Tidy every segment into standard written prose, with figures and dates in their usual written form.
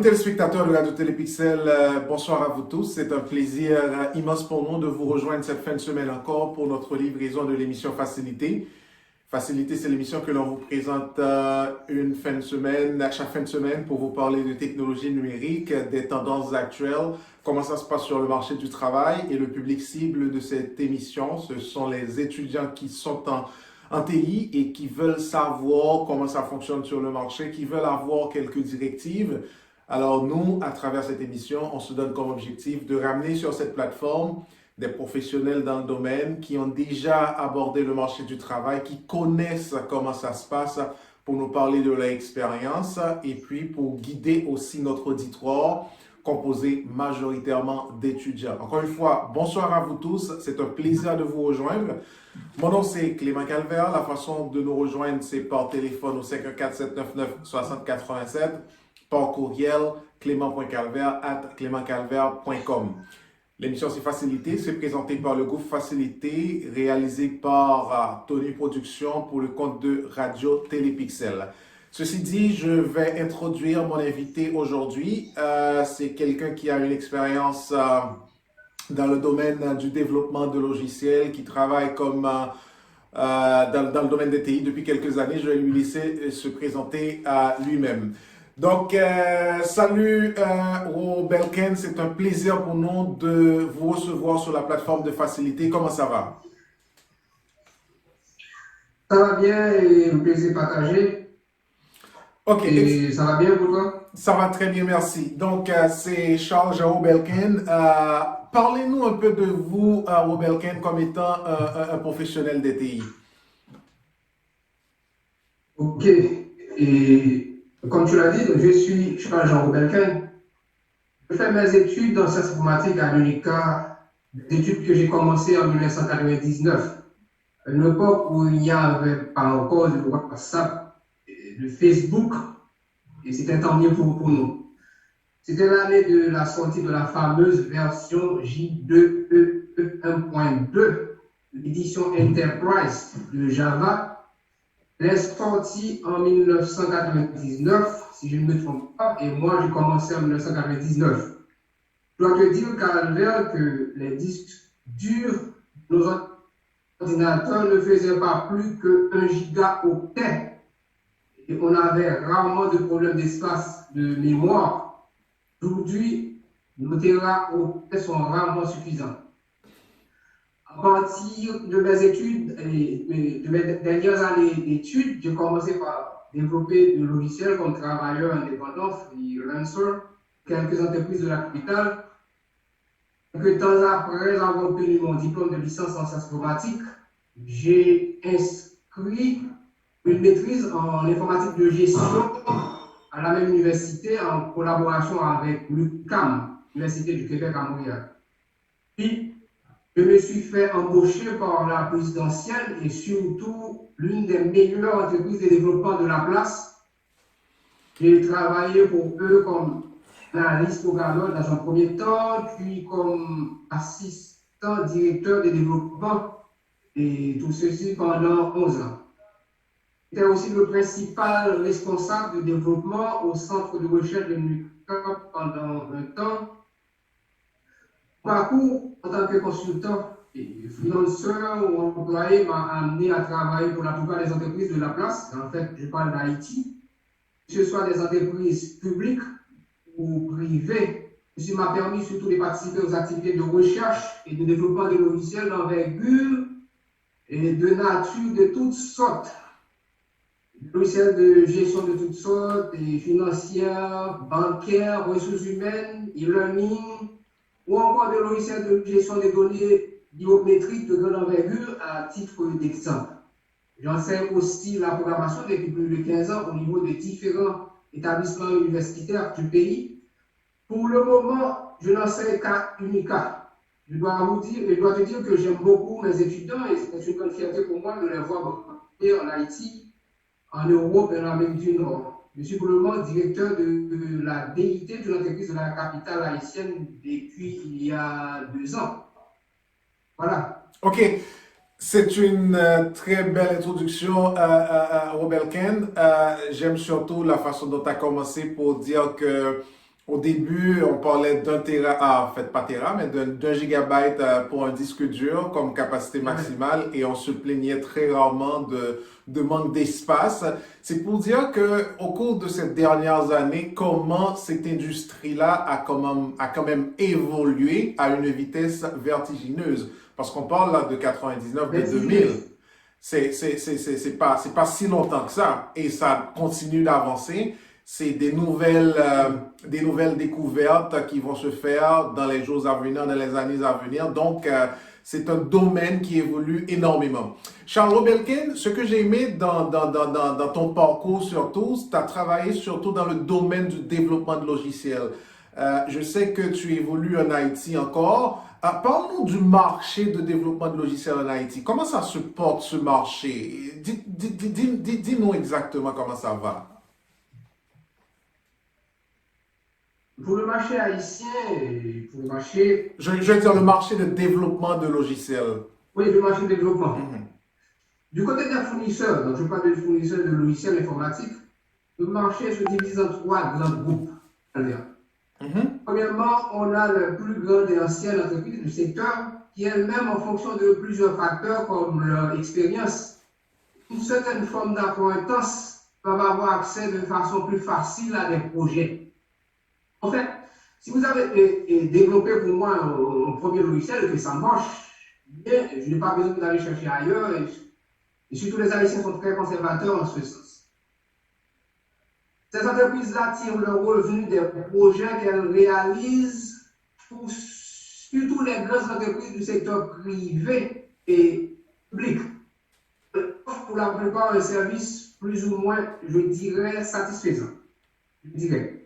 Amis téléspectateurs de Radio Télépixel, bonsoir à vous tous. C'est un plaisir immense pour nous de vous rejoindre cette fin de semaine encore pour notre livraison de l'émission Facilité. Facilité, c'est l'émission que l'on vous présente une fin de semaine, chaque fin de semaine, pour vous parler de technologie numérique, des tendances actuelles, comment ça se passe sur le marché du travail. Et le public cible de cette émission, ce sont les étudiants qui sont en TI et qui veulent savoir comment ça fonctionne sur le marché, qui veulent avoir quelques directives. Alors nous, à travers cette émission, on se donne comme objectif de ramener sur cette plateforme des professionnels dans le domaine qui ont déjà abordé le marché du travail, qui connaissent comment ça se passe pour nous parler de leur expérience et puis pour guider aussi notre auditoire composé majoritairement d'étudiants. Encore une fois, bonsoir à vous tous. C'est un plaisir de vous rejoindre. Mon nom, c'est Clément Calvert. La façon de nous rejoindre, c'est par téléphone au 514-799-6087, par courriel clément.calvert@clémentcalvert.com. L'émission C'est Facilité, c'est présenté par le groupe Facilité, réalisé par Tony Productions pour le compte de Radio Télépixel. Ceci dit, je vais introduire mon invité aujourd'hui. C'est quelqu'un qui a une expérience dans le domaine du développement de logiciels, qui travaille comme dans le domaine des TI depuis quelques années. Je vais lui laisser se présenter lui-même. Donc, salut Ro Belken, c'est un plaisir pour nous de vous recevoir sur la plateforme de Facilité. Comment ça va? Ça va bien et un plaisir partagé. Ok. Et ça va bien pour toi? Ça va très bien, merci. Donc, c'est Charles Jao Belken. Parlez-nous un peu de vous, Ro Belken, comme étant un professionnel des TI. Ok. Et comme tu l'as dit, je suis Charles Jao Belken. Je fais mes études en sciences informatiques à l'UNICA, des études que j'ai commencées en 1999. À une époque où il n'y avait pas encore de WhatsApp, de Facebook, et c'était tant mieux pour nous. C'était l'année de la sortie de la fameuse version J2EE 1.2, l'édition Enterprise de Java. Elle est sortie en 1999, si je ne me trompe pas, et moi j'ai commencé en 1999. Je dois te dire, Calvert, que les disques durs de nos ordinateurs ne faisaient pas plus que 1 gigaoctet. Et on avait rarement de problème d'espace de mémoire. Aujourd'hui, nos téraoctets sont rarement suffisants. À partir de mes études, de mes dernières années d'études, j'ai commencé par développer des logiciels comme travailleur indépendant, freelancer, quelques entreprises de la capitale. Quelques temps après avoir obtenu mon diplôme de licence en sciences informatiques, j'ai inscrit une maîtrise en informatique de gestion à la même université en collaboration avec l'UQAM, l'Université du Québec à Montréal. Puis, je me suis fait embaucher par la présidentielle et surtout l'une des meilleures entreprises de développement de la place. J'ai travaillé pour eux comme analyste programmeur dans un premier temps, puis comme assistant directeur de développement, et tout ceci pendant 11 ans. J'étais aussi le principal responsable de développement au centre de recherche de l'UQAM pendant un temps. Mon parcours en tant que consultant et freelanceur ou employé m'a amené à travailler pour la plupart des entreprises de la place. En fait, je parle d'Haïti, que ce soit des entreprises publiques ou privées. Ceci m'a permis surtout de participer aux activités de recherche et de développement de logiciels d'envergure et de nature de toutes sortes. Logiciels de gestion de toutes sortes, et financières, bancaires, ressources humaines, e-learning, ou encore des logiciels de gestion des données biométriques de grande envergure à titre d'exemple. J'enseigne aussi la programmation depuis plus de 15 ans au niveau des différents établissements universitaires du pays. Pour le moment, je n'enseigne qu'à UNICA. Je dois te dire que j'aime beaucoup mes étudiants et c'est une grande fierté pour moi de les voir en Haïti, en Europe et en Amérique du Nord. Je suis pour le moment directeur de la DIT de l'entreprise de la capitale haïtienne depuis il y a 2 ans. Voilà. Ok, c'est une très belle introduction, Ro Belken. J'aime surtout la façon dont tu as commencé pour dire que Au début, on parlait d'un téra, en fait pas téra, mais d'un gigabyte pour un disque dur comme capacité maximale et on se plaignait très rarement de manque d'espace. C'est pour dire que au cours de ces dernières années, comment cette industrie-là a quand même évolué à une vitesse vertigineuse. Parce qu'on parle là de 99, de 2000. C'est pas si longtemps que ça. Et ça continue d'avancer. C'est des nouvelles découvertes qui vont se faire dans les jours à venir, dans les années à venir. Donc, c'est un domaine qui évolue énormément. Charles Belkin, ce que j'ai aimé dans ton parcours surtout, tu as travaillé surtout dans le domaine du développement de logiciels. Je sais que tu évolues en Haïti encore. Parle-nous du marché de développement de logiciels en Haïti. Comment ça se porte ce marché? Dis-nous exactement comment ça va. Pour le marché haïtien, et pour le marché... Je veux dire le marché de développement de logiciels. Oui, le marché de développement. Du côté des fournisseurs, donc je parle des fournisseurs de logiciels informatiques, le marché se divise en trois grands groupes. Premièrement, on a le plus grande et ancienne entreprise du secteur qui elle-même, en fonction de plusieurs facteurs comme leur expérience, une certaine forme d'acquaintance, peuvent avoir accès de façon plus facile à des projets. En fait, si vous avez développé pour moi un premier logiciel que ça marche, bien, je n'ai pas besoin d'aller chercher ailleurs et surtout les Haïtiens sont très conservateurs en ce sens. Ces entreprises-là tirent le revenu des projets qu'elles réalisent pour surtout les grandes entreprises du secteur privé et public. Pour la plupart, un service plus ou moins, je dirais, satisfaisant. Je dirais.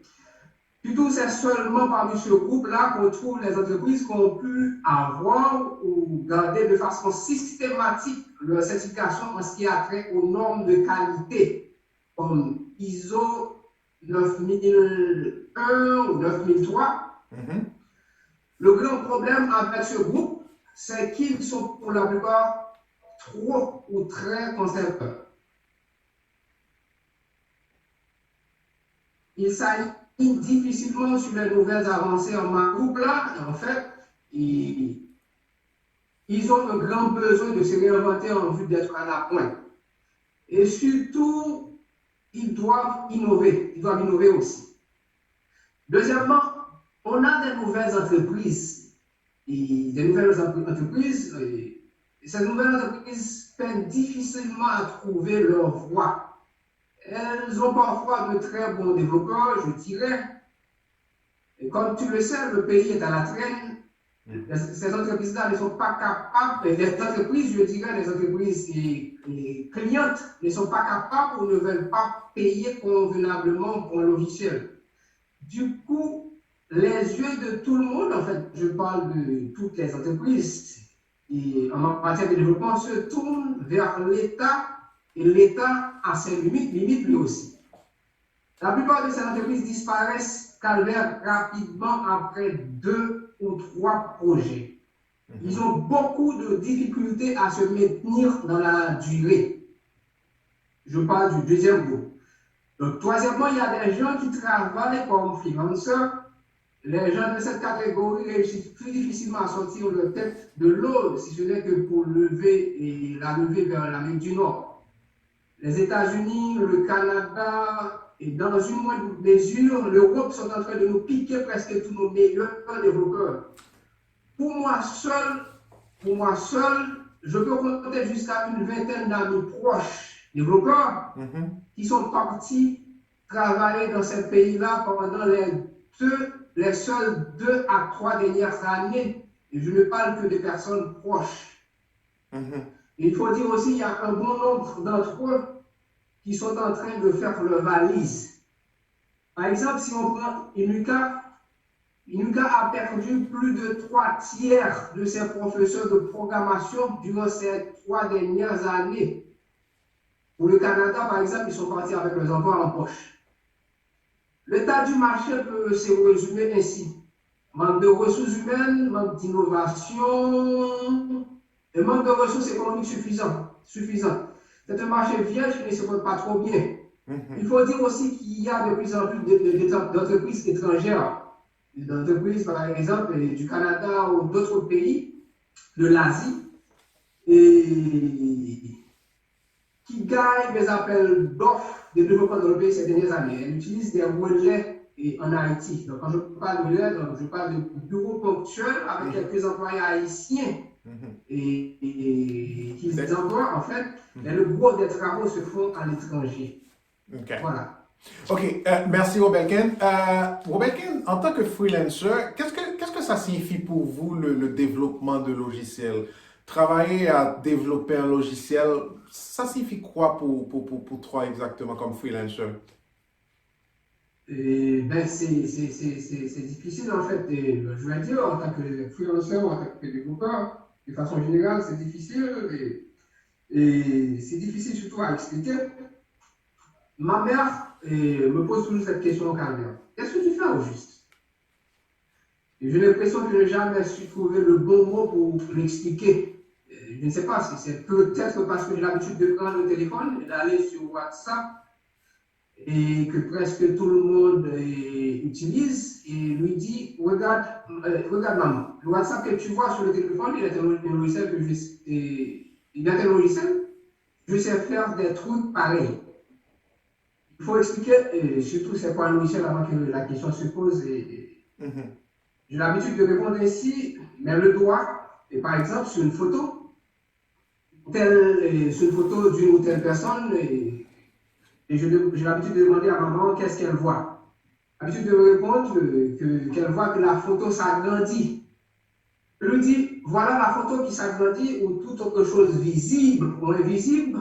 Plutôt, c'est seulement parmi ce groupe-là qu'on trouve les entreprises qui ont pu avoir ou garder de façon systématique leur certification en ce qui a trait aux normes de qualité, comme ISO 9001 ou 9003. Le grand problème avec ce groupe, c'est qu'ils sont pour la plupart trop ou très conservateurs. Il s'agit difficilement sur les nouvelles avancées en groupe là, en fait, ils ont un grand besoin de se réinventer en vue d'être à la pointe. Et surtout, ils doivent innover aussi. Deuxièmement, on a des nouvelles entreprises. Et ces nouvelles entreprises peinent difficilement à trouver leur voie. Elles ont parfois de très bons développeurs, je dirais. Et comme tu le sais, le pays est à la traîne. Ces entreprises-là ne sont pas capables, les entreprises, je dirais, les entreprises et clientes ne sont pas capables ou ne veulent pas payer convenablement pour un logiciel. Du coup, les yeux de tout le monde, en fait, je parle de toutes les entreprises et en matière de développement, se tournent vers l'État. Et l'État a ses limites lui aussi. La plupart de ces entreprises disparaissent rapidement après 2 ou 3 projets. Ils ont beaucoup de difficultés à se maintenir dans la durée. Je parle du deuxième groupe. Donc, troisièmement, il y a des gens qui travaillent comme freelancers. Les gens de cette catégorie réussissent plus difficilement à sortir leur tête de l'eau, si ce n'est que pour la lever vers l'Amérique du Nord. Les États-Unis, le Canada et dans une moindre mesure, l'Europe sont en train de nous piquer presque tous nos meilleurs développeurs. Pour moi seul, je peux compter jusqu'à une vingtaine d'amis proches développeurs qui sont partis travailler dans ces pays-là pendant les seules 2 à 3 dernières années. Et je ne parle que de personnes proches. Il faut dire aussi qu'il y a un bon nombre d'entre eux qui sont en train de faire leur valise. Par exemple, si on prend Inuka a perdu plus de 3/3 de ses professeurs de programmation durant ces 3 dernières années. Pour le Canada, par exemple, ils sont partis avec leurs emplois en poche. L'état du marché peut se résumer ainsi. Manque de ressources humaines, manque d'innovation, et manque de ressources économiques suffisant. C'est un marché vierge qui ne se porte pas trop bien. Il faut dire aussi qu'il y a de plus en plus d'entreprises étrangères, d'entreprises par exemple du Canada ou d'autres pays de l'Asie, et qui gagnent des appels d'offres de développement dans le pays ces dernières années. Elles utilisent des relais en Haïti. Donc, quand je parle de relais, je parle de bureaux ponctuels avec quelques employés haïtiens et qui emploient en fait, mais le gros des travaux se font à l'étranger. Okay. Voilà. OK. Merci, Robelken. Robelken, en tant que freelancer, qu'est-ce que ça signifie pour vous le développement de logiciels? Travailler à développer un logiciel, ça signifie quoi pour toi exactement comme freelancer? Ben, c'est difficile en fait. Je vais dire, en tant que freelancer, en tant que développeur, de façon générale, c'est difficile. Et c'est difficile surtout à expliquer. Ma mère me pose toujours cette question au calvaire. Qu'est-ce que tu fais au juste? Et j'ai l'impression que je n'ai jamais su trouver le bon mot pour l'expliquer. Je ne sais pas si c'est peut-être parce que j'ai l'habitude de prendre le téléphone et d'aller sur WhatsApp et que presque tout le monde utilise et lui dit regarde maman, le WhatsApp que tu vois sur le téléphone, il est un logiciel que je sais faire des trucs pareils. Il faut expliquer surtout c'est quoi un logiciel avant que la question se pose. J'ai l'habitude de répondre ainsi, mais le doigt, et par exemple sur une photo, sur une photo d'une ou telle personne, et j'ai l'habitude de demander à maman qu'est-ce qu'elle voit. L'habitude de me répondre qu'elle voit que la photo s'agrandit. Je lui dis, voilà la photo qui s'agrandit ou toute autre chose visible ou invisible.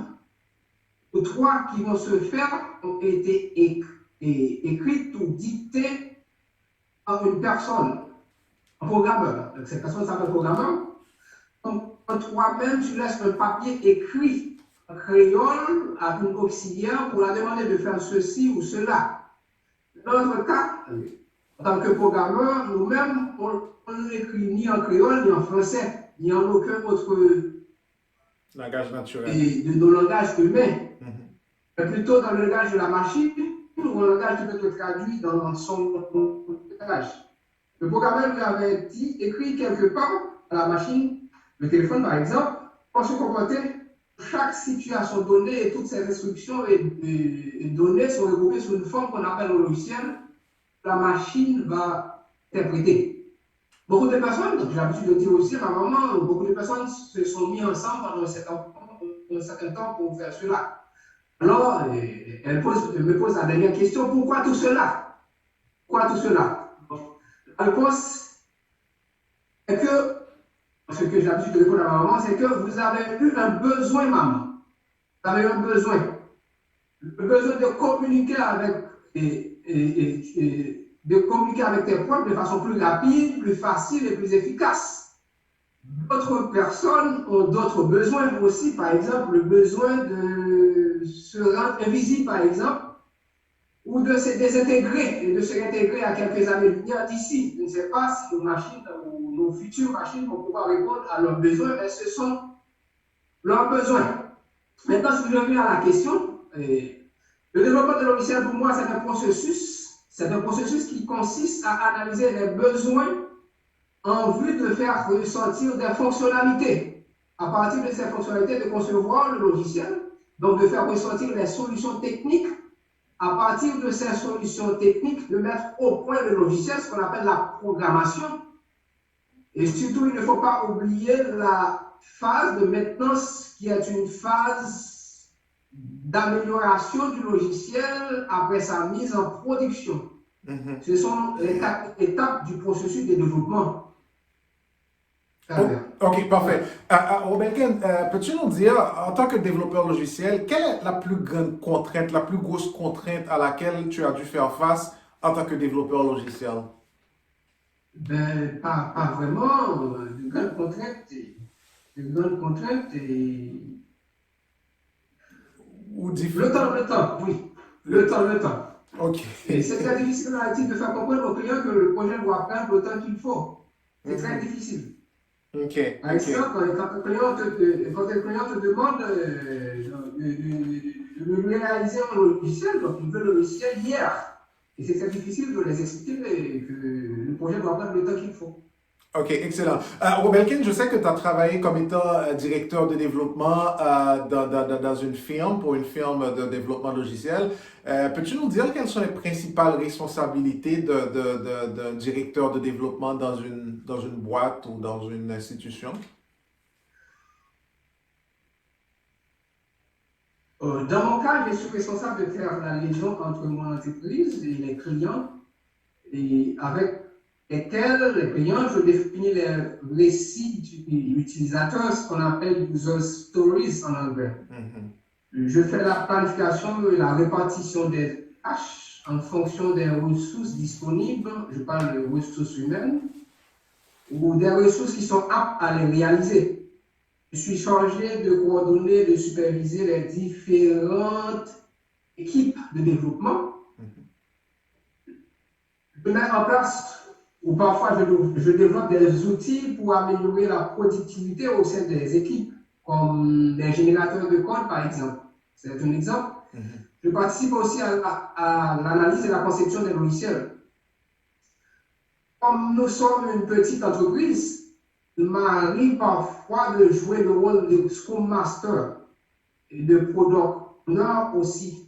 Les trois qui vont se faire ont été écrites ou dictées par une personne, un programmeur. Donc, cette personne s'appelle programmeur. Donc, toi-même, tu laisses un papier écrit en crayon à une auxiliaire pour la demander de faire ceci ou cela. Dans notre cas, en tant que programmeur, nous-mêmes, on n'écrit ni en créole, ni en français, ni en aucun autre langage naturel. De nos langages humains. Mais plutôt dans le langage de la machine, ou un langage qui peut être traduit dans son langage. Le programmeur lui avait dit, écrit quelque part à la machine, le téléphone par exemple, pour se comporter chaque situation donnée et toutes ces instructions et données sont regroupées sous une forme qu'on appelle un logiciel, la machine va interpréter. Beaucoup de personnes, donc j'ai l'habitude de dire aussi à ma maman, beaucoup de personnes se sont mis ensemble pendant un certain temps pour faire cela. Alors, elle me pose la dernière question, pourquoi tout cela? Pourquoi tout cela? La réponse est que, ce que j'ai l'habitude de répondre à ma maman, c'est que vous avez eu un besoin, maman. Vous avez eu un besoin. Le besoin de communiquer avec, de communiquer avec tes proches de façon plus rapide, plus facile et plus efficace. D'autres personnes ont d'autres besoins aussi, par exemple, le besoin de se rendre invisible, par exemple, ou de se désintégrer et de se réintégrer à quelques années-lumière d'ici. Je ne sais pas si nos machines ou nos futures machines vont pouvoir répondre à leurs besoins, mais ce sont leurs besoins. Maintenant, si je reviens à la question, le développement de logiciel, pour moi, c'est un processus qui consiste à analyser les besoins en vue de faire ressortir des fonctionnalités. À partir de ces fonctionnalités, de concevoir le logiciel, donc de faire ressortir les solutions techniques. À partir de ces solutions techniques, de mettre au point le logiciel, ce qu'on appelle la programmation. Et surtout, il ne faut pas oublier la phase de maintenance qui est une phase d'amélioration du logiciel après sa mise en production. Ce sont les 4 étapes du processus de développement. OK, parfait. Robelken, peux-tu nous dire, en tant que développeur logiciel, quelle est la plus grande contrainte, la plus grosse contrainte à laquelle tu as dû faire face en tant que développeur logiciel? Ben, pas vraiment. De grandes contraintes. Ou le temps, oui. Le temps. OK. Et c'est très difficile à de faire comprendre aux clients que le projet doit prendre le temps qu'il faut. C'est très difficile. Par exemple, quand un client te demande de réaliser un logiciel, donc ils veulent le logiciel hier. Et c'est très difficile de les expliquer que le projet doit prendre le temps qu'il faut. OK, excellent. Robelkin, je sais que tu as travaillé comme étant directeur de développement dans une firme, pour une firme de développement logiciel. Peux-tu nous dire quelles sont les principales responsabilités d'un directeur de développement dans une boîte ou dans une institution? Dans mon cas, je suis responsable de faire la liaison entre mon entreprise et les clients, et avec lesquels les clients, je définis les récits utilisateurs, ce qu'on appelle user stories en anglais. Je fais la planification et la répartition des tâches en fonction des ressources disponibles, je parle de ressources humaines, ou des ressources qui sont aptes à les réaliser. Je suis chargé de coordonner, de superviser les différentes équipes de développement. Je mets en place, ou parfois je développe des outils pour améliorer la productivité au sein des équipes, comme les générateurs de code, par exemple. C'est un exemple. Je participe aussi à l'analyse et la conception des logiciels. Comme nous sommes une petite entreprise, il m'arrive parfois de jouer le rôle de Scrum Master et de Product Owner aussi.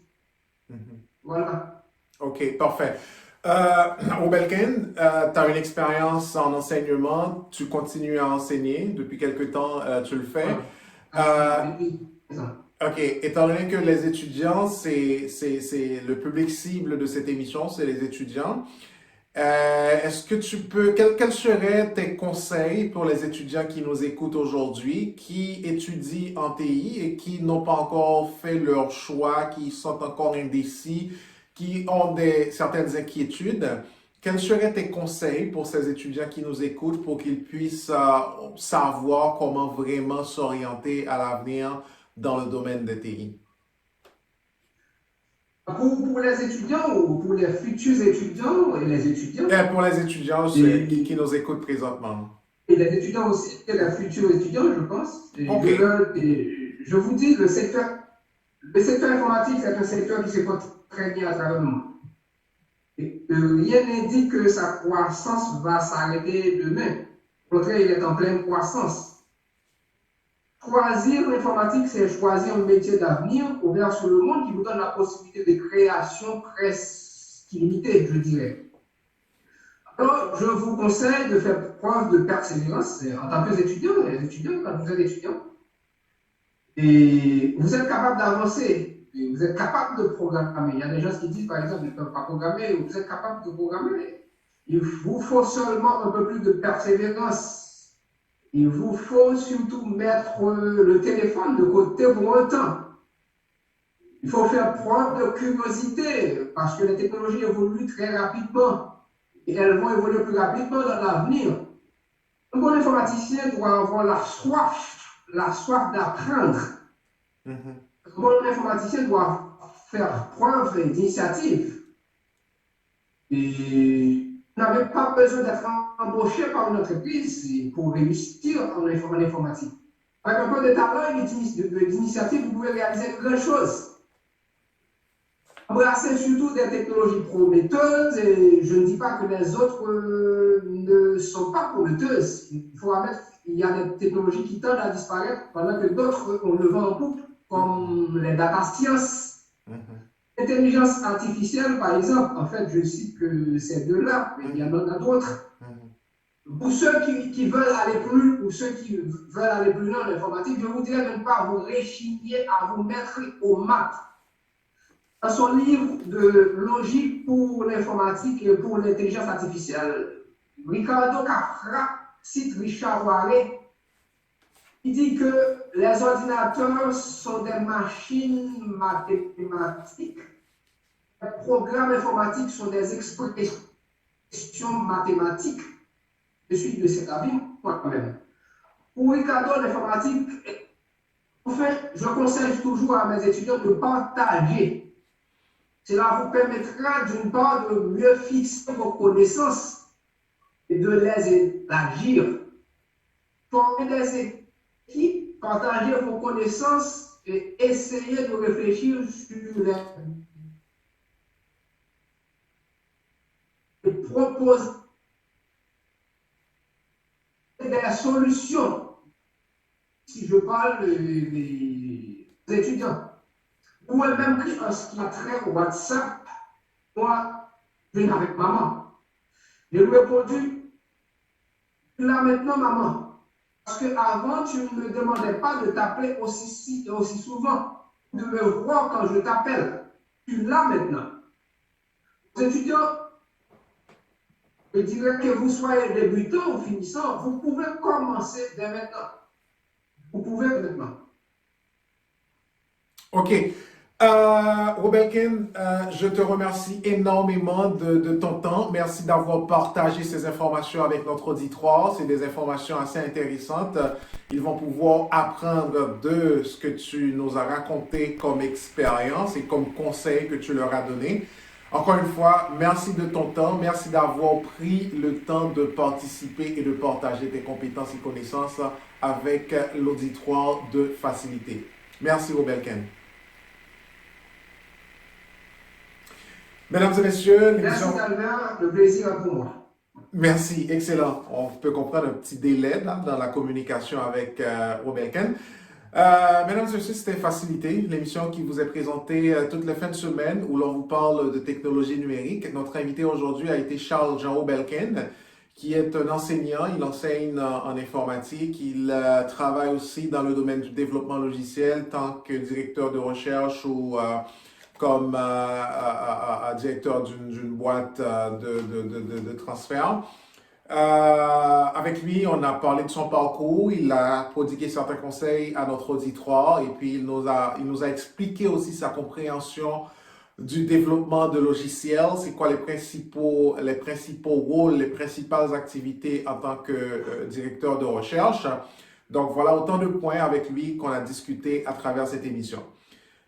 Voilà. OK, parfait. Robelkin, tu as une expérience en enseignement, tu continues à enseigner, depuis quelque temps tu le fais. OK, étant donné que les étudiants, c'est le public cible de cette émission, c'est les étudiants. Est-ce que tu peux, quels seraient tes conseils pour les étudiants qui nous écoutent aujourd'hui, qui étudient en TI et qui n'ont pas encore fait leur choix, qui sont encore indécis, qui ont certaines inquiétudes? Quels seraient tes conseils pour ces étudiants qui nous écoutent pour qu'ils puissent savoir comment vraiment s'orienter à l'avenir dans le domaine des TI? Pour les étudiants ou pour les futurs étudiants et les étudiants? Pour les étudiants qui nous écoutent présentement. Et les étudiants aussi, et les futurs étudiants, je pense. Okay. Je vous dis, le secteur informatique, c'est un secteur qui se porte très bien à travers le monde. Et rien n'indique que sa croissance va s'arrêter demain. Au contraire, il est en pleine croissance. Choisir l'informatique, c'est choisir un métier d'avenir ouvert sur le monde qui vous donne la possibilité de création presque illimitée, je dirais. Alors, je vous conseille de faire preuve de persévérance en tant qu'étudiant, quand vous êtes étudiant. Et vous êtes capable d'avancer, vous êtes capable de programmer. Il y a des gens qui disent, par exemple, qu'ils ne peuvent pas programmer, vous êtes capable de programmer. Il vous faut seulement un peu plus de persévérance. Il vous faut surtout mettre le téléphone de côté pour un temps. Il faut faire preuve de curiosité parce que les technologies évoluent très rapidement et elles vont évoluer plus rapidement dans l'avenir. Un bon informaticien doit avoir la soif d'apprendre. Un bon informaticien doit faire preuve d'initiative. Et vous n'avez pas besoin d'être embauché par une entreprise pour réussir en informatique. Avec un peu de talent et d'initiative, vous pouvez réaliser de grandes choses. Embrasser surtout des technologies prometteuses, et je ne dis pas que les autres ne sont pas prometteuses. Il y a des technologies qui tendent à disparaître pendant que d'autres ont le vent en poupe, comme les data science. L'intelligence artificielle, par exemple, en fait, je cite que ces deux-là, mais il y en a d'autres. Pour ceux qui veulent aller plus, ou ceux qui veulent aller plus loin en informatique, je vous dirais de ne pas vous réchigner à vous mettre au maths. Dans son livre de logique pour l'informatique et pour l'intelligence artificielle, Ricardo Cafra cite Richard Warren. Il dit que les ordinateurs sont des machines mathématiques. Les programmes informatiques sont des expressions mathématiques. Je suis de cet avis moi-même. Pour Ricardo, l'informatique, enfin, je conseille toujours à mes étudiants de partager. Cela vous permettra d'une part de mieux fixer vos connaissances et de les élargir. Former des équipes, partager vos connaissances essayer de réfléchir sur les proposer des solutions. Si je parle des étudiants, ou même qui a trait au WhatsApp, moi, je viens avec maman. Je lui ai répondu, là maintenant, maman, parce qu'avant, tu ne me demandais pas de t'appeler aussi souvent, de me voir quand je t'appelle. Tu l'as maintenant. Les étudiants, je dirais que vous soyez débutant ou finissant, vous pouvez commencer dès maintenant. Vous pouvez maintenant. OK. Robelkin, je te remercie énormément de ton temps. Merci d'avoir partagé ces informations avec notre auditoire. C'est des informations assez intéressantes. Ils vont pouvoir apprendre de ce que tu nous as raconté comme expérience et comme conseil que tu leur as donné. Encore une fois, merci de ton temps. Merci d'avoir pris le temps de participer et de partager tes compétences et connaissances avec l'auditoire de Facilité. Merci, Robelkin. Mesdames et messieurs, Merci Albert, le plaisir est pour moi. Merci, excellent. On peut comprendre un petit délai là, dans la communication avec Robelkin. Mesdames et messieurs, c'était Facilité, l'émission qui vous est présentée toutes les fins de semaine où l'on vous parle de technologie numérique. Notre invité aujourd'hui a été Charles-Jean Robelkin, qui est un enseignant. Il enseigne en informatique. Il travaille aussi dans le domaine du développement logiciel, tant que directeur de recherche ou comme directeur d'une boîte de transfert. Avec lui, on a parlé de son parcours, il a prodigué certains conseils à notre auditoire et puis il nous a expliqué aussi sa compréhension du développement de logiciels, c'est quoi les principaux rôles, les principales activités en tant que directeur de recherche. Donc voilà autant de points avec lui qu'on a discuté à travers cette émission.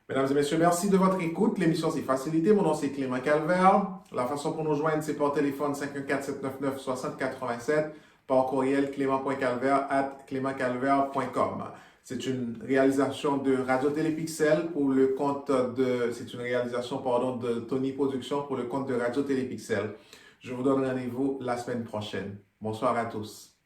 Mesdames et messieurs, merci de votre écoute. L'émission c'est Facilité. Mon nom c'est Clément Calvert. La façon pour nous joindre, c'est par téléphone 514-799-6087, par courriel clément.calvert@clémentcalvert.com. C'est une réalisation de Radio Télépixel pour le compte de... C'est une réalisation, pardon, de Tony Production pour le compte de Radio Télépixel. Je vous donne rendez-vous la semaine prochaine. Bonsoir à tous.